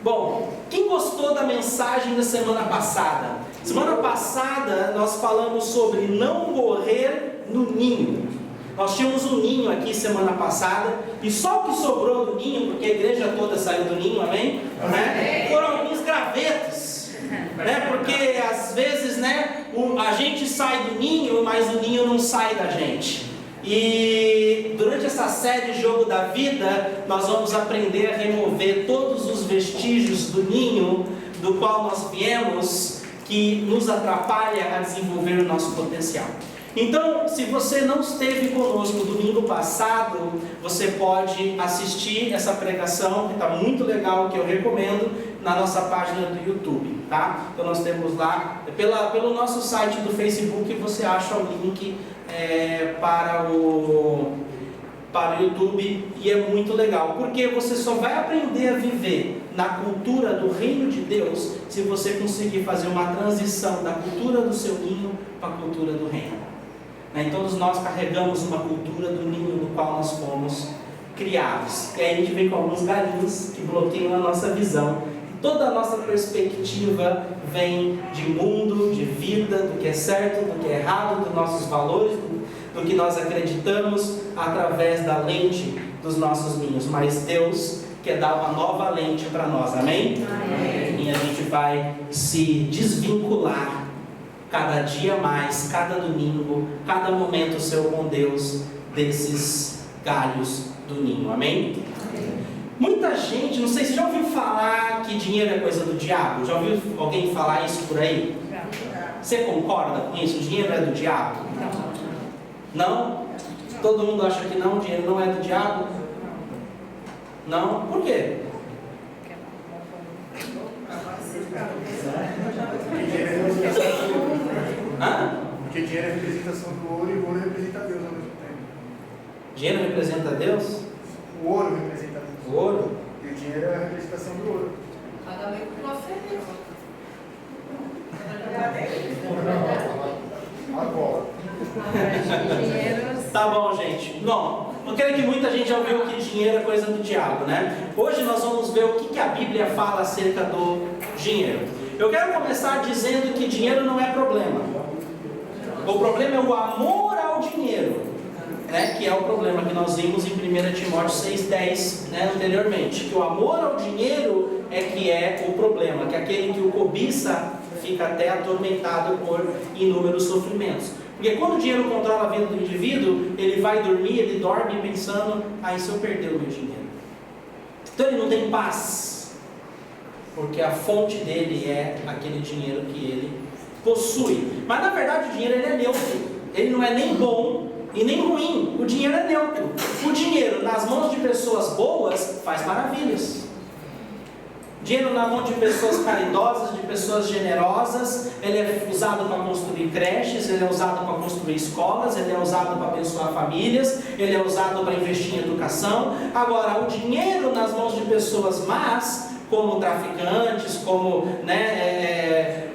Bom, quem gostou da mensagem da semana passada? Semana passada nós falamos sobre não morrer no ninho. Nós tínhamos um ninho aqui semana passada, e só o que sobrou do ninho, porque a igreja toda saiu do ninho, amém? Né? Foram alguns gravetos, né? Porque às vezes, né, a gente sai do ninho, mas o ninho não sai da gente. E durante essa série Jogo da Vida, nós vamos aprender a remover todos os vestígios do ninho do qual nós viemos, que nos atrapalha a desenvolver o nosso potencial. Então, se você não esteve conosco domingo passado, você pode assistir essa pregação, que está muito legal, que eu recomendo, na nossa página do YouTube, tá? Então nós temos lá, pelo nosso site do Facebook, você acha o link para o YouTube, e é muito legal, porque você só vai aprender a viver na cultura do reino de Deus, se você conseguir fazer uma transição da cultura do seu ninho para a cultura do reino. Todos nós carregamos uma cultura do ninho no qual nós fomos criados. E aí a gente vem com alguns galinhos que bloqueiam a nossa visão. Toda a nossa perspectiva vem de mundo, de vida, do que é certo, do que é errado, dos nossos valores, do que nós acreditamos através da lente dos nossos ninhos. Mas Deus quer dar uma nova lente para nós, amém? Amém. E a gente vai se desvincular cada dia mais, cada domingo, cada momento seu com Deus, desses galhos do ninho, amém? Amém. Muita gente, não sei se já ouviu falar que dinheiro é coisa do diabo. Já ouviu alguém falar isso por aí? Você concorda com isso? O dinheiro é do diabo? Não? Todo mundo acha que não, o dinheiro não é do diabo? Não? Por quê? Porque dinheiro é representação do ouro e o ouro representa Deus ao mesmo tempo. Dinheiro representa Deus? O ouro representa Deus. O ouro? E o dinheiro é a representação do ouro. Cada vez que você Agora. Tá bom, gente. Bom, eu creio que muita gente já ouviu que dinheiro é coisa do diabo, né? Hoje nós vamos ver o que a Bíblia fala acerca do dinheiro. Eu quero começar dizendo que dinheiro não é problema. O problema é o amor ao dinheiro, né? Que é o problema que nós vimos em 1 Timóteo 6,10, né, anteriormente. Que o amor ao dinheiro é que é o problema, que aquele que o cobiça fica até atormentado por inúmeros sofrimentos. Porque quando o dinheiro controla a vida do indivíduo, ele vai dormir, ele dorme pensando, se eu perder o meu dinheiro. Então ele não tem paz, porque a fonte dele é aquele dinheiro que ele possui. Mas na verdade o dinheiro ele é neutro, ele não é nem bom e nem ruim, o dinheiro é neutro. O dinheiro nas mãos de pessoas boas faz maravilhas. Dinheiro na mão de pessoas caridosas, de pessoas generosas, ele é usado para construir creches, ele é usado para construir escolas, ele é usado para abençoar famílias, ele é usado para investir em educação. Agora, o dinheiro nas mãos de pessoas más, como traficantes, como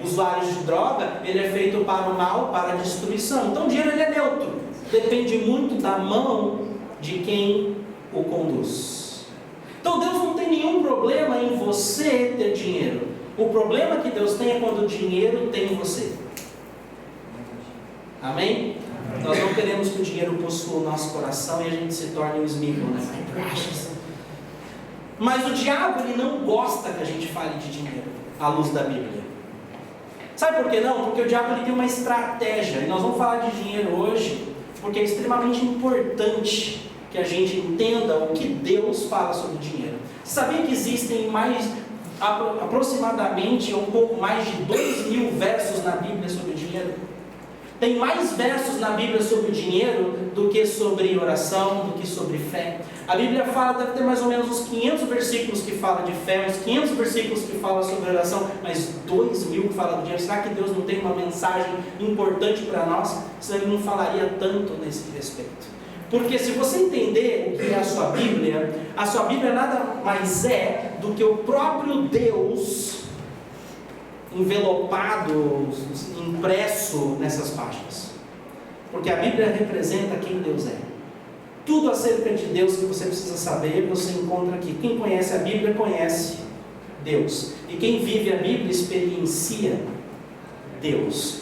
usuários de droga, ele é feito para o mal, para a destruição. Então o dinheiro ele é neutro, depende muito da mão de quem o conduz. Então Deus não tem nenhum problema em você ter dinheiro. O problema que Deus tem é quando o dinheiro tem em você. Amém? Nós não queremos que o dinheiro possua o nosso coração e a gente se torne um esmigo, né? Mas o diabo ele não gosta que a gente fale de dinheiro à luz da Bíblia. Sabe por que não? Porque o diabo ele tem uma estratégia. E nós vamos falar de dinheiro hoje porque é extremamente importante que a gente entenda o que Deus fala sobre dinheiro. Você sabia que existem aproximadamente um pouco mais de 2.000 versos na Bíblia sobre dinheiro? Tem mais versos na Bíblia sobre dinheiro do que sobre oração, do que sobre fé. A Bíblia fala, deve ter mais ou menos uns 500 versículos que falam de fé, uns 500 versículos que falam sobre oração, mas 2.000 que falam de dinheiro. Será que Deus não tem uma mensagem importante para nós? Senão Ele não falaria tanto nesse respeito. Porque se você entender o que é a sua Bíblia nada mais é do que o próprio Deus envelopado, impresso nessas páginas. Porque a Bíblia representa quem Deus é. Tudo acerca de Deus que você precisa saber, você encontra aqui. Quem conhece a Bíblia, conhece Deus. E quem vive a Bíblia experiencia Deus.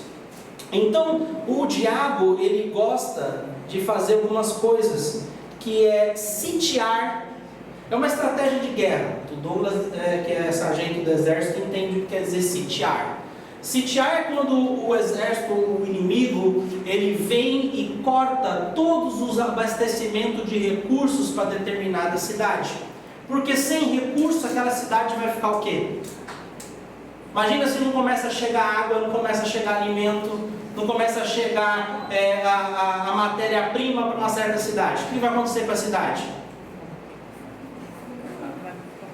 Então, o diabo, ele gosta de fazer algumas coisas, que é sitiar. É uma estratégia de guerra. O Douglas, que é sargento do exército, entende o que quer dizer sitiar. Sitiar é quando o exército, o inimigo, ele vem e corta todos os abastecimentos de recursos para determinada cidade. Porque sem recurso, aquela cidade vai ficar o quê? Imagina se não começa a chegar água, não começa a chegar alimento, não começa a chegar a matéria-prima para uma certa cidade. O que vai acontecer com a cidade?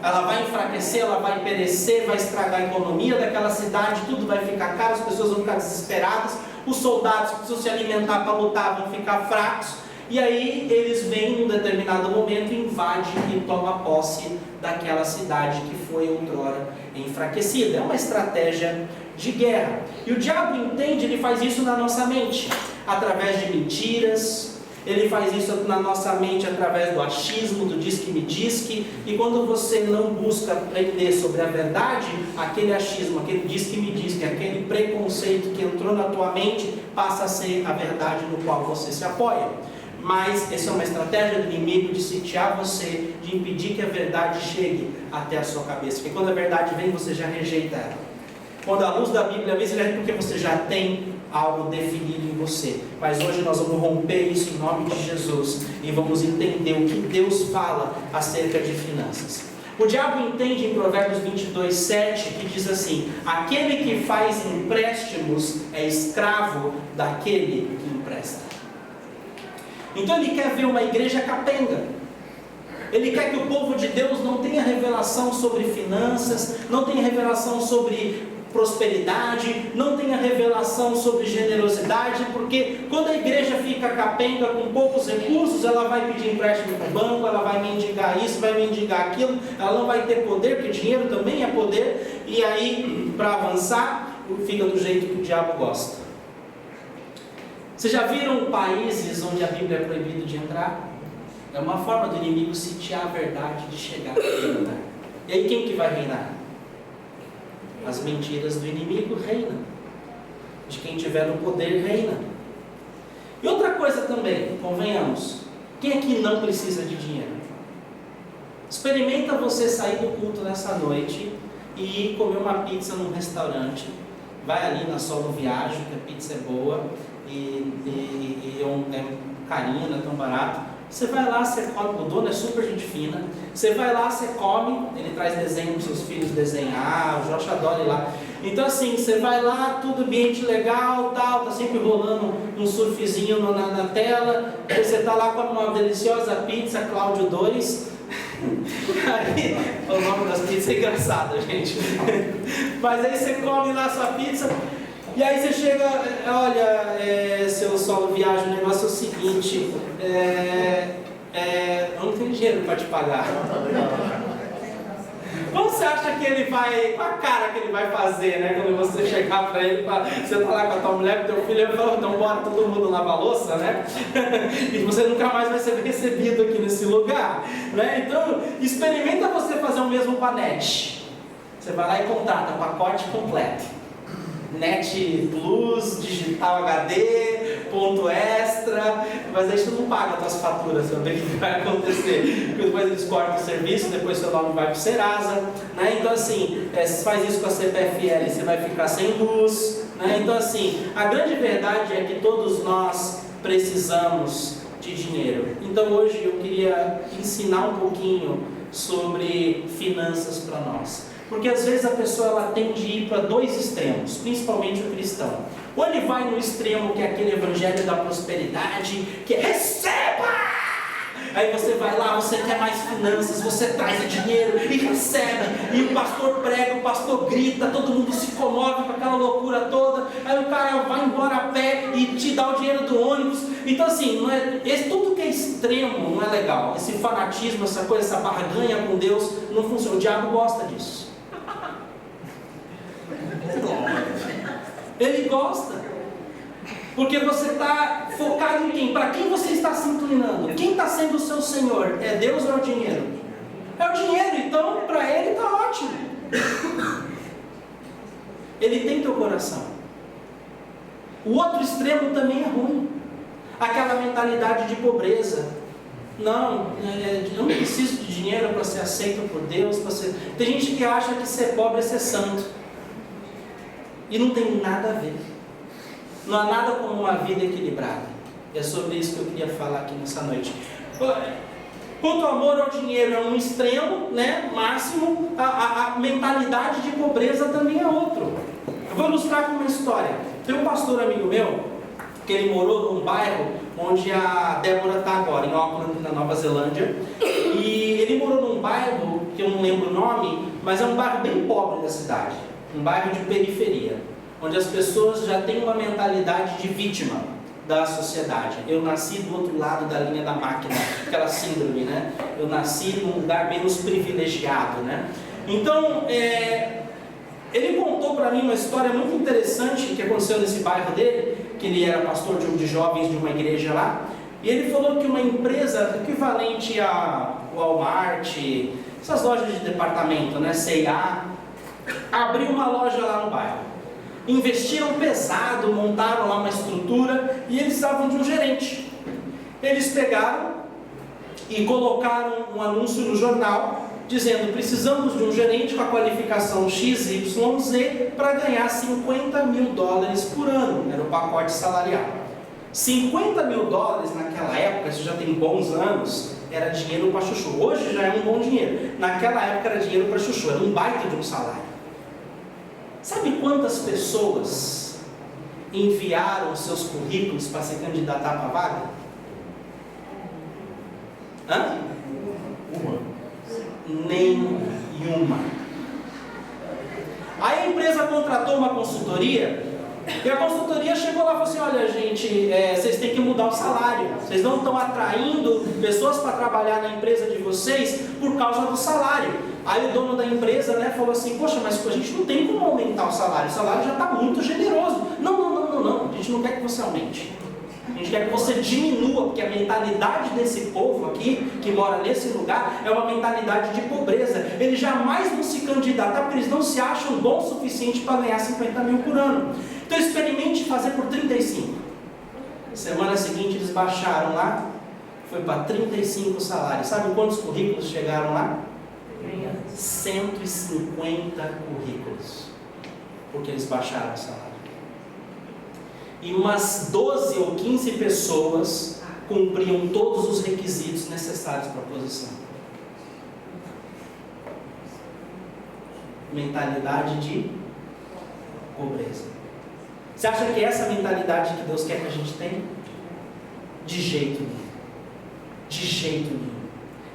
Ela vai enfraquecer, ela vai perecer, vai estragar a economia daquela cidade, tudo vai ficar caro, as pessoas vão ficar desesperadas, os soldados que precisam se alimentar para lutar vão ficar fracos, e aí eles vêm em um determinado momento, invadem e tomam posse daquela cidade que foi outrora enfraquecida. É uma estratégia de guerra. E o diabo entende, ele faz isso na nossa mente, através de mentiras. Ele faz isso na nossa mente através do achismo, do diz-que-me-diz-que, e quando você não busca aprender sobre a verdade, aquele achismo, aquele diz-que-me-diz-que, aquele preconceito que entrou na tua mente, passa a ser a verdade no qual você se apoia. Mas essa é uma estratégia do inimigo de sitiar você, de impedir que a verdade chegue até a sua cabeça, porque quando a verdade vem, você já rejeita ela. Quando a luz da Bíblia vem, é porque você já tem algo definido em você. Mas hoje nós vamos romper isso em nome de Jesus e vamos entender o que Deus fala acerca de finanças. O diabo entende em Provérbios 22:7 que diz assim: aquele que faz empréstimos é escravo daquele que empresta. Então ele quer ver uma igreja capenga. Ele quer que o povo de Deus não tenha revelação sobre finanças, não tenha revelação sobre prosperidade, não tenha revelação sobre generosidade, porque quando a igreja fica capenga com poucos recursos, ela vai pedir empréstimo para o banco, ela vai mendigar isso, vai mendigar aquilo, ela não vai ter poder, porque dinheiro também é poder, e aí, para avançar, fica do jeito que o diabo gosta. Vocês já viram países onde a Bíblia é proibido de entrar? É uma forma do inimigo sitiar a verdade de chegar a reinar. E aí quem que vai reinar? As mentiras do inimigo reinam. De quem tiver no poder reina. E outra coisa também, convenhamos, quem aqui não precisa de dinheiro? Experimenta você sair do culto nessa noite e comer uma pizza num restaurante. Vai ali na Solo Viagem, que a pizza é boa e é carinho, não é tão barato. Você vai lá, você come, o dono é super gente fina. Você vai lá, você come, ele traz desenho para os seus filhos desenhar, o Josh adora ir lá. Então assim, você vai lá, tudo ambiente legal, tal, tá sempre rolando um surfzinho na tela. Aí você tá lá, come uma deliciosa pizza, Cláudio 2. Aí, o nome das pizzas é engraçado, gente. Mas aí você come lá a sua pizza. E aí você chega, olha, seu Solo Viagem, o negócio é o seguinte, eu não tenho dinheiro para te pagar. Como você acha que ele vai, com a cara que ele vai fazer, né? Quando você chegar para ele, você tá lá com a tua mulher, com o teu filho, ele fala, então bora todo mundo lavar a louça, né? E você nunca mais vai ser recebido aqui nesse lugar, né? Então, experimenta você fazer o mesmo com a NET. Você vai lá e contrata pacote completo. Net Plus, Digital HD, ponto extra, mas aí você não paga as tuas faturas, você vê o que vai acontecer, porque depois eles cortam o serviço, depois seu nome vai para o Serasa, né? Então assim, se faz isso com a CPFL, você vai ficar sem luz, né? Então assim, a grande verdade é que todos nós precisamos de dinheiro. Então hoje eu queria ensinar um pouquinho sobre finanças para nós. Porque às vezes a pessoa ela tende a ir para dois extremos, principalmente o cristão. Ou ele vai no extremo que é aquele evangelho da prosperidade, que é receba! Aí você vai lá, você quer mais finanças, você traz dinheiro e recebe. E o pastor prega, o pastor grita, todo mundo se comove com aquela loucura toda. Aí o cara vai embora a pé e te dá o dinheiro do ônibus. Então assim, não é, tudo que é extremo não é legal. Esse fanatismo, essa coisa, essa barganha com Deus não funciona. O diabo gosta disso. Ele gosta, porque você está focado em quem? Para quem você está se inclinando? Quem está sendo o seu Senhor? É Deus ou é o dinheiro? É o dinheiro, então para ele está ótimo. Ele tem teu coração. O outro extremo também é ruim. Aquela mentalidade de pobreza. Não, eu não preciso de dinheiro para ser aceito por Deus. Tem gente que acha que ser pobre é ser santo. E não tem nada a ver. Não há nada como uma vida equilibrada. É sobre isso que eu queria falar aqui nessa noite. Quanto ao amor ao dinheiro é um extremo, né, máximo, a mentalidade de pobreza também é outro. Eu vou ilustrar com uma história. Tem um pastor amigo meu, que ele morou num bairro onde a Débora está agora, em Auckland, na Nova Zelândia. E ele morou num bairro, que eu não lembro o nome, mas é um bairro bem pobre da cidade. Um bairro de periferia, onde as pessoas já têm uma mentalidade de vítima da sociedade. Eu nasci do outro lado da linha da máquina, aquela síndrome, né? Eu nasci num lugar menos privilegiado, né? Então, ele contou para mim uma história muito interessante que aconteceu nesse bairro dele, que ele era pastor de jovens de uma igreja lá, e ele falou que uma empresa equivalente a Walmart, essas lojas de departamento, né, C&A, abriu uma loja lá no bairro. Investiram pesado, montaram lá uma estrutura e eles precisavam de um gerente. Eles pegaram e colocaram um anúncio no jornal dizendo: precisamos de um gerente com a qualificação XYZ para ganhar $50 mil por ano. Era o pacote salarial. $50 mil naquela época, isso já tem bons anos, era dinheiro para chuchu. Hoje já é um bom dinheiro. Naquela época era dinheiro para chuchu, era um baita de um salário. Sabe quantas pessoas enviaram seus currículos para se candidatar para a vaga? Hã? Nenhuma. Aí a empresa contratou uma consultoria, e a consultoria chegou lá e falou assim: olha gente, vocês têm que mudar o salário, vocês não estão atraindo pessoas para trabalhar na empresa de vocês por causa do salário. Aí o dono da empresa, né, falou assim: poxa, mas a gente não tem como aumentar o salário já está muito generoso. Não, a gente não quer que você aumente. A gente quer que você diminua, porque a mentalidade desse povo aqui, que mora nesse lugar, é uma mentalidade de pobreza. Eles jamais vão se candidatar, porque eles não se acham bons o suficiente para ganhar $50 mil por ano. Então experimente fazer por 35. Semana seguinte eles baixaram lá, foi para 35 salários. Sabe quantos currículos chegaram lá? 150 currículos, porque eles baixaram o salário. E umas 12 ou 15 pessoas cumpriam todos os requisitos necessários para a posição. Mentalidade de pobreza. Você acha que é essa mentalidade que Deus quer que a gente tenha? De jeito nenhum. De jeito nenhum.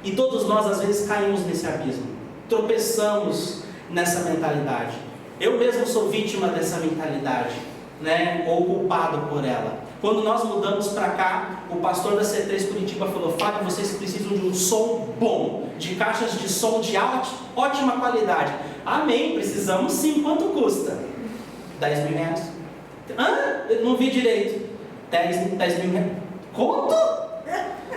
E todos nós às vezes caímos nesse abismo. Tropeçamos nessa mentalidade. Eu mesmo sou vítima dessa mentalidade, né, ou culpado por ela. Quando nós mudamos para cá, o pastor da C3 Curitiba falou: Fábio, vocês precisam de um som bom, de caixas de som de ótima qualidade. Amém, precisamos sim. Quanto custa? 10 mil reais. Eu não vi direito. 10 mil reais. Quanto?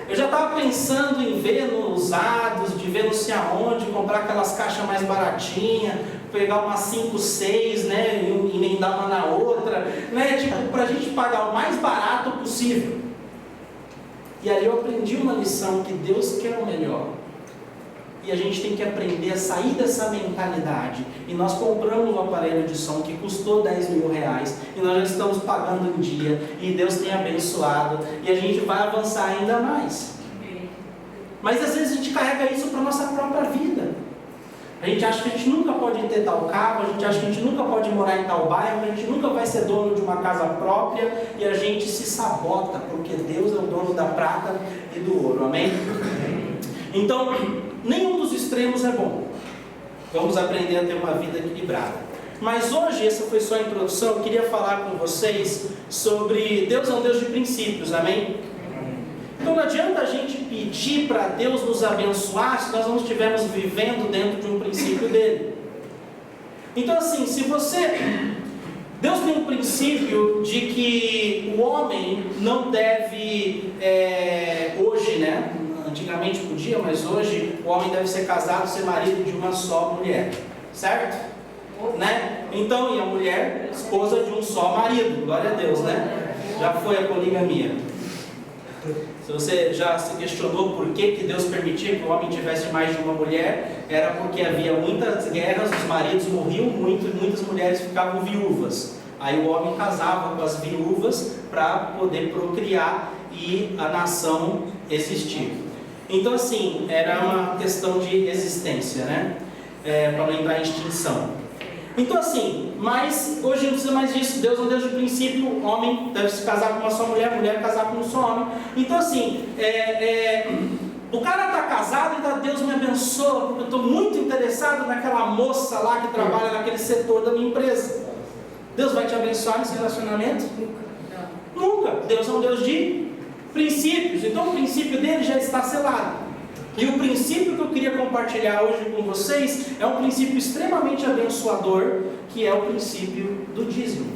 Eu já estava pensando em ver nos usados, de ver não sei aonde, comprar aquelas caixas mais baratinhas, pegar umas 5, 6, né, e emendar uma na outra, né, tipo, para a gente pagar o mais barato possível. E aí eu aprendi uma lição, que Deus quer o melhor. E a gente tem que aprender a sair dessa mentalidade. E nós compramos um aparelho de som que custou 10 mil reais, e nós já estamos pagando em dia, e Deus tem abençoado, e a gente vai avançar ainda mais. Mas às vezes a gente carrega isso para a nossa própria vida. A gente acha que a gente nunca pode ter tal carro, a gente acha que a gente nunca pode morar em tal bairro, a gente nunca vai ser dono de uma casa própria, e a gente se sabota, porque Deus é o dono da prata e do ouro, amém? Então, nenhum dos extremos é bom. Vamos aprender a ter uma vida equilibrada. Mas hoje, essa foi só a introdução, eu queria falar com vocês sobre Deus é um Deus de princípios, amém? Então não adianta a gente pedir para Deus nos abençoar se nós não estivermos vivendo dentro de um princípio dele. Então assim, se você... Deus tem um princípio de que o homem não deve, hoje, né? Antigamente podia, mas hoje o homem deve ser casado, ser marido de uma só mulher, certo? né? Então, e a mulher, esposa de um só marido, glória a Deus, né? Já foi a poligamia. Se você já se questionou por que Deus permitia que o homem tivesse mais de uma mulher, era porque havia muitas guerras, os maridos morriam muito e muitas mulheres ficavam viúvas. Aí o homem casava com as viúvas para poder procriar e a nação existir. Então assim, era uma questão de existência, né? Para não entrar em extinção. Então assim, mas hoje não precisa mais disso. Deus é um Deus de princípio. O homem deve se casar com uma só mulher, a mulher casar com um só homem. Então assim, o cara está casado e então Deus me abençoa, porque eu estou muito interessado naquela moça lá que trabalha naquele setor da minha empresa. Deus vai te abençoar nesse relacionamento? Nunca. Deus é um Deus de princípios. Então o princípio dele já está selado. E o princípio que eu queria compartilhar hoje com vocês é um princípio extremamente abençoador, que é o princípio do dízimo.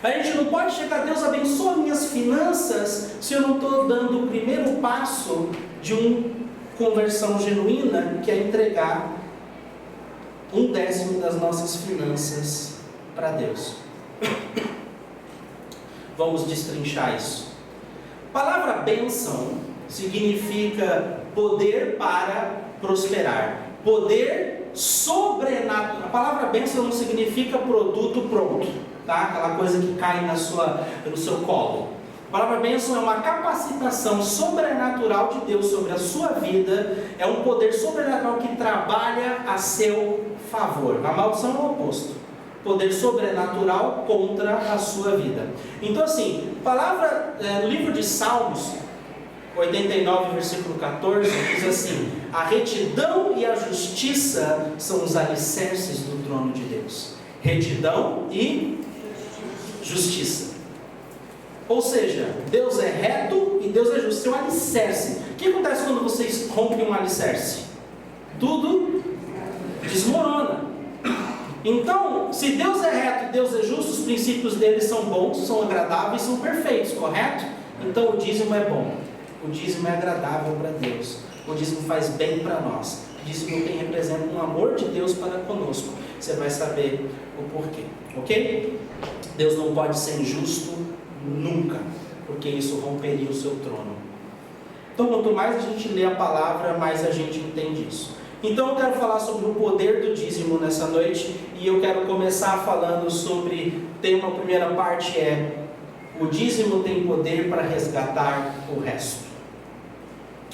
A gente não pode chegar a Deus abençoa minhas finanças se eu não estou dando o primeiro passo de uma conversão genuína, que é entregar 1/10 das nossas finanças para Deus. Vamos destrinchar isso. A palavra bênção significa poder para prosperar, poder sobrenatural. A palavra bênção não significa produto pronto, tá? Aquela coisa que cai no seu colo. A palavra bênção é uma capacitação sobrenatural de Deus sobre a sua vida, é um poder sobrenatural que trabalha a seu favor. A maldição é o oposto, poder sobrenatural contra a sua vida. Então assim, palavra no livro de Salmos 89, versículo 14, diz assim: a retidão e a justiça são os alicerces do trono de Deus. Retidão e justiça. Ou seja, Deus é reto e Deus é justo. Isso é um alicerce. O que acontece quando vocês rompem um alicerce? Tudo desmorona. Então, se Deus é reto e Deus é justo, os princípios dele são bons, são agradáveis, são perfeitos, correto? Então o dízimo é bom. O dízimo é agradável para Deus. O dízimo faz bem para nós. O dízimo representa um amor de Deus para conosco. Você vai saber o porquê, ok? Deus não pode ser injusto nunca, porque isso romperia o seu trono. Então, quanto mais a gente lê a palavra, mais a gente entende isso. Então, eu quero falar sobre o poder do dízimo nessa noite. E eu quero começar falando sobre... Tem uma primeira parte, o dízimo tem poder para resgatar o resto.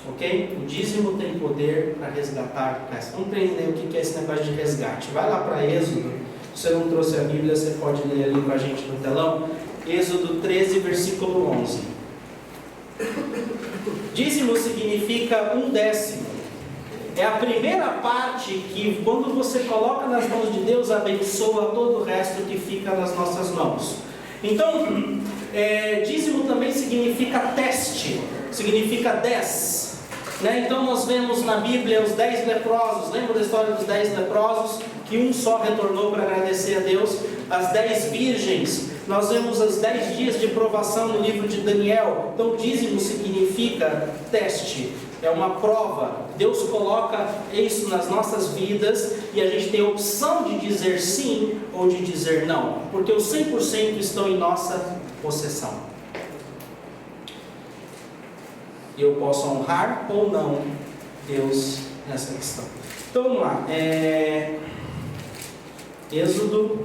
Ok? O dízimo tem poder para resgatar o resto. Vamos entender o que é esse negócio de resgate. Vai lá para Êxodo. Se você não trouxe a Bíblia, você pode ler ali com a gente no telão. Êxodo 13, versículo 11. Dízimo significa 1/10. É a primeira parte que, quando você coloca nas mãos de Deus, abençoa todo o resto que fica nas nossas mãos. Então, dízimo também significa teste, significa 10. Né? Então nós vemos na Bíblia os 10 leprosos. Lembra da história dos 10 leprosos? Que um só retornou para agradecer a Deus. As 10 virgens. Nós vemos os 10 dias de provação no livro de Daniel. Então dízimo significa teste, é uma prova. Deus coloca isso nas nossas vidas e a gente tem a opção de dizer sim ou de dizer não, porque os 100% estão em nossa possessão. Eu posso honrar ou não Deus nessa questão. Então vamos lá. Êxodo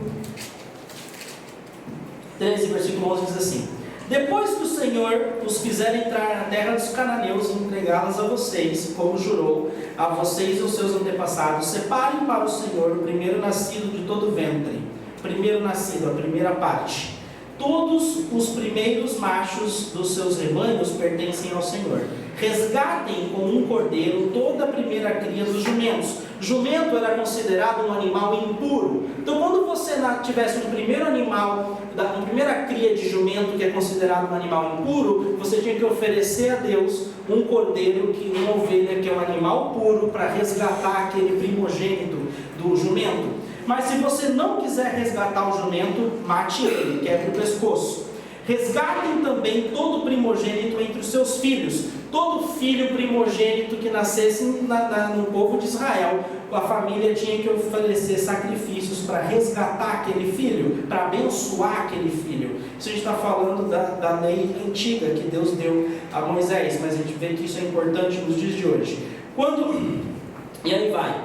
13, versículo 11 diz assim: depois que o Senhor os fizer entrar na terra dos cananeus e entregá-las a vocês, como jurou a vocês e aos seus antepassados, separem para o Senhor o primeiro nascido de todo o ventre. Primeiro nascido, a primeira parte. Todos os primeiros machos dos seus rebanhos pertencem ao Senhor. Resgatem com um cordeiro toda a primeira cria dos jumentos. Jumento era considerado um animal impuro. Então, quando você tivesse um primeiro animal, uma primeira cria de jumento que é considerado um animal impuro, você tinha que oferecer a Deus um cordeiro, uma ovelha que é um animal puro, para resgatar aquele primogênito do jumento. Mas se você não quiser resgatar o jumento, mate ele, quebre o pescoço. Resgatem também todo o primogênito entre os seus filhos. todo filho primogênito que nascesse no povo de Israel, a família tinha que oferecer sacrifícios para resgatar aquele filho, para abençoar aquele filho. Isso a gente está falando da lei antiga que Deus deu a Moisés, mas a gente vê que isso é importante nos dias de hoje. E aí vai.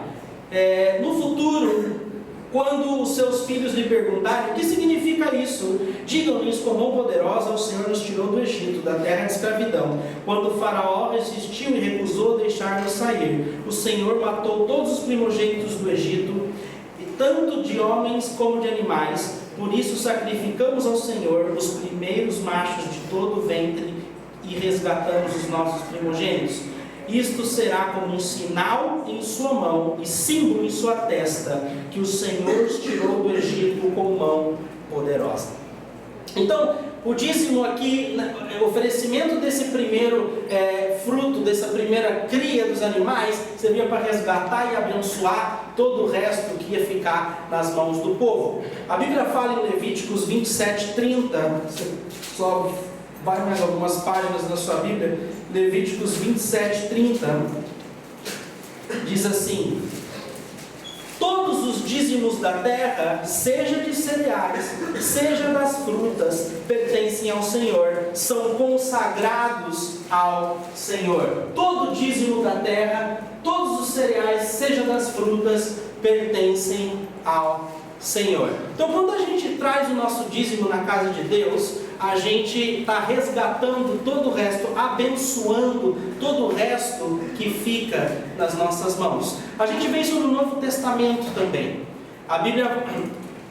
No futuro, quando os seus filhos lhe perguntarem o que significa isso, digam-lhes: com mão poderosa o Senhor nos tirou do Egito, da terra de escravidão, quando o faraó resistiu e recusou deixar-nos sair. O Senhor matou todos os primogênitos do Egito, tanto de homens como de animais. Por isso sacrificamos ao Senhor os primeiros machos de todo o ventre e resgatamos os nossos primogênitos. Isto será como um sinal em sua mão e símbolo em sua testa, que o Senhor os tirou do Egito com mão poderosa. Então, o dízimo aqui, o oferecimento desse primeiro fruto, dessa primeira cria dos animais, servia para resgatar e abençoar todo o resto que ia ficar nas mãos do povo. A Bíblia fala em Levíticos 27:30, só vai mais algumas páginas na sua Bíblia, Levíticos 27:30, diz assim: todos os dízimos da terra, seja de cereais, seja das frutas, pertencem ao Senhor, são consagrados ao Senhor. Todo dízimo da terra, todos os cereais, seja das frutas, pertencem ao Senhor. Então, quando a gente traz o nosso dízimo na casa de Deus, a gente está resgatando todo o resto, abençoando todo o resto que fica nas nossas mãos. A gente vê isso no Novo Testamento também. A Bíblia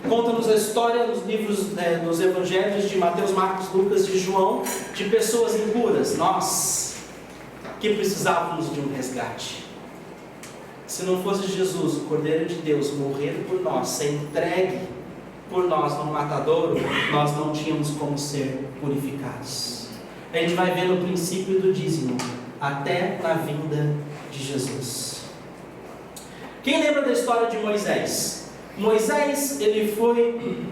conta-nos a história nos livros, nos evangelhos de Mateus, Marcos, Lucas e João, de pessoas impuras, nós, que precisávamos de um resgate. Se não fosse Jesus, o Cordeiro de Deus, morrer por nós, ser entregue por nós no matadouro, nós não tínhamos como ser purificados. A gente vai ver no princípio do dízimo, até na vinda de Jesus. Quem lembra da história de Moisés? Moisés, ele foi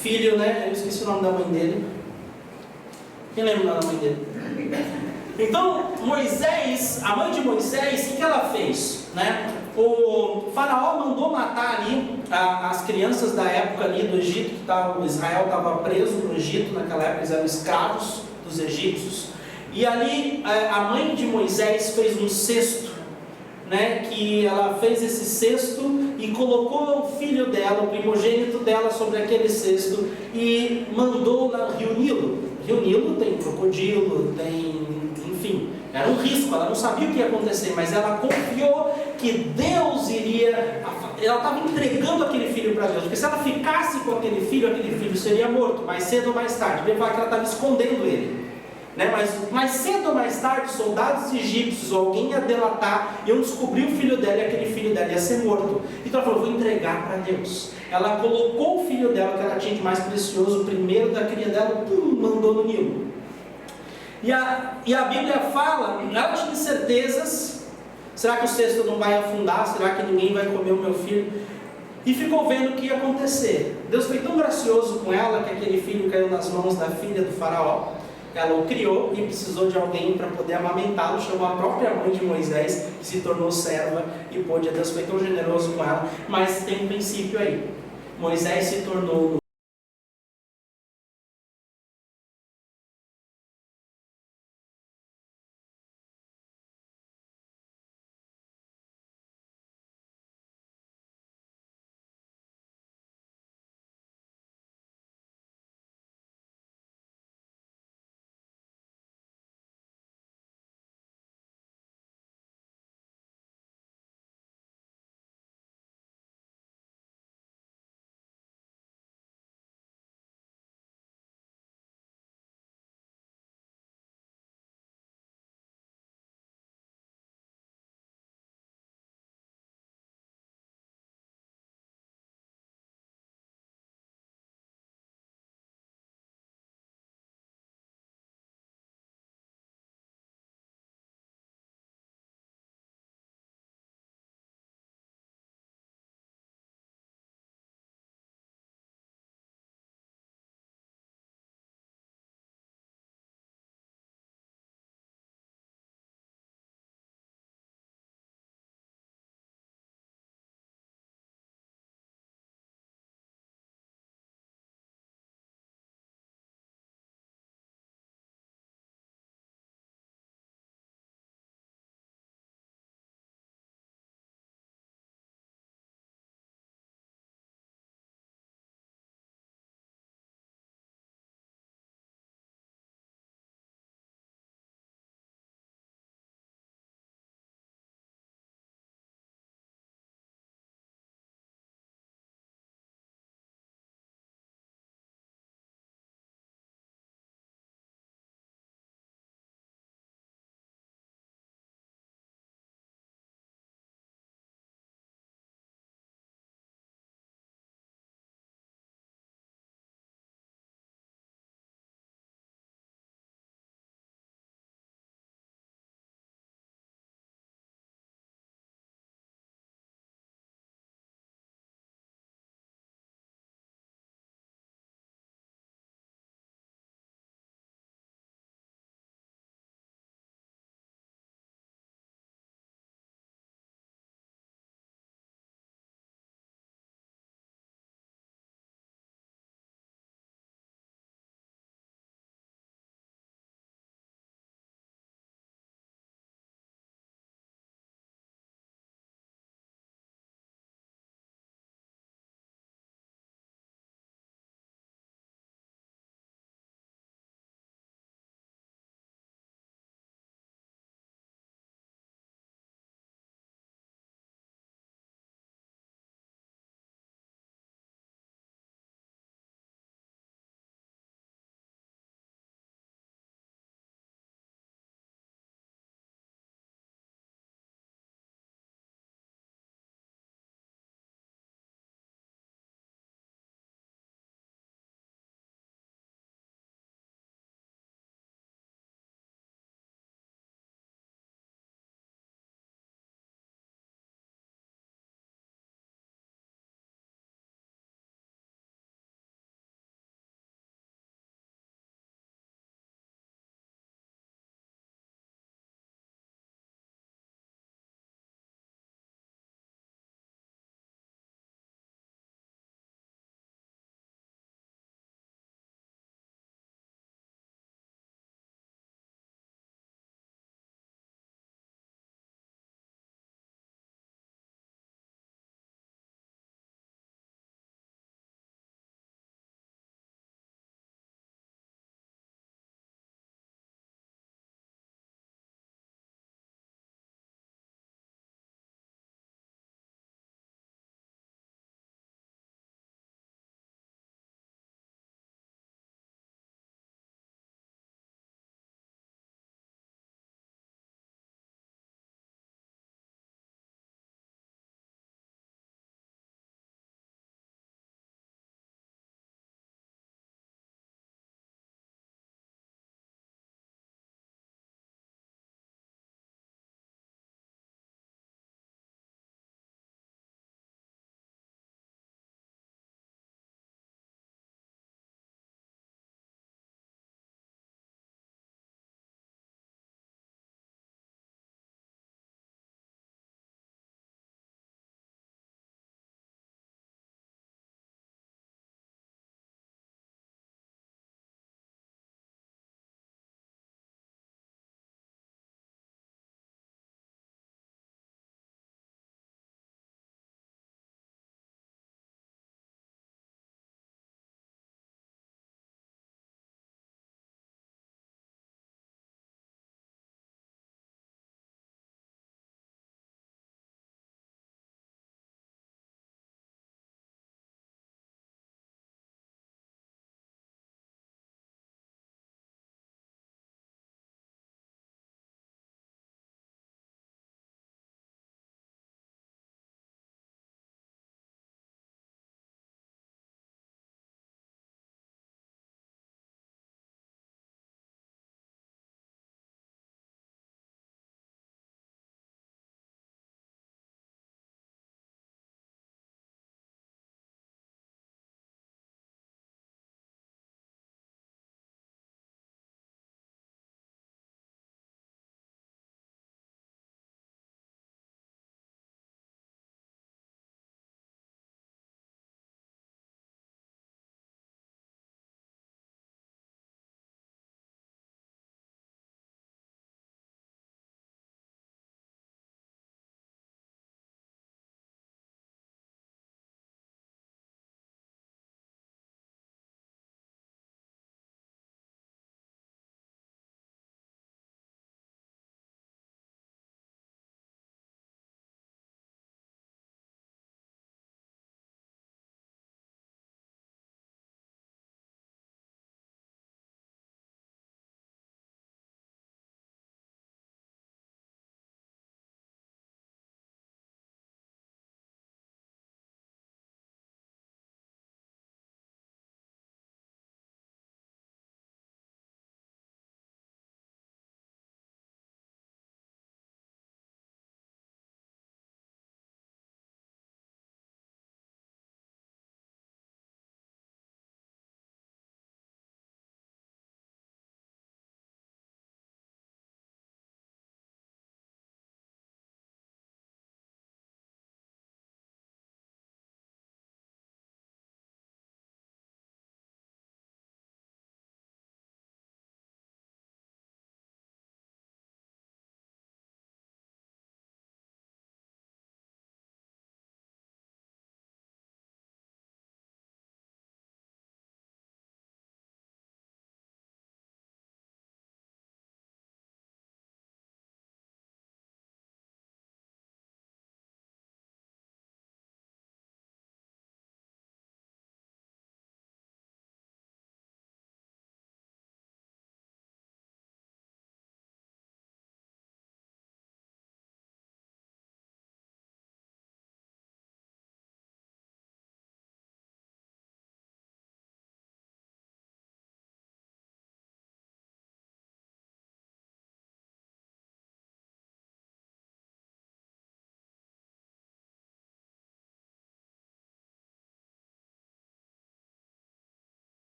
filho, eu esqueci o nome da mãe dele. Quem lembra o nome da mãe dele? Então, Moisés, a mãe de Moisés, o que ela fez? O faraó mandou matar ali as crianças da época ali do Egito, que Israel estava preso no Egito, naquela época eles eram escravos dos egípcios. E ali a mãe de Moisés fez um cesto, que ela fez esse cesto e colocou o filho dela, o primogênito dela, sobre aquele cesto e mandou no Rio Nilo. Rio Nilo tem crocodilo, enfim, era um risco, ela não sabia o que ia acontecer, mas ela confiou que Deus iria, ela estava entregando aquele filho para Deus, porque se ela ficasse com aquele filho seria morto, mais cedo ou mais tarde. Ele fala que ela estava escondendo ele, mas mais cedo ou mais tarde, soldados egípcios, alguém ia delatar, iam descobrir o filho dela, e aquele filho dela ia ser morto. Então ela falou: vou entregar para Deus. Ela colocou o filho dela, que ela tinha de mais precioso, o primeiro da cria dela, mandou no Nilo. E a Bíblia fala, ela tinha certezas: será que o cesto não vai afundar? Será que ninguém vai comer o meu filho? E ficou vendo o que ia acontecer. Deus foi tão gracioso com ela, que aquele filho caiu nas mãos da filha do faraó. Ela o criou e precisou de alguém para poder amamentá-lo. Chamou a própria mãe de Moisés, que se tornou serva e pôde. Deus foi tão generoso com ela. Mas tem um princípio aí. Moisés se tornou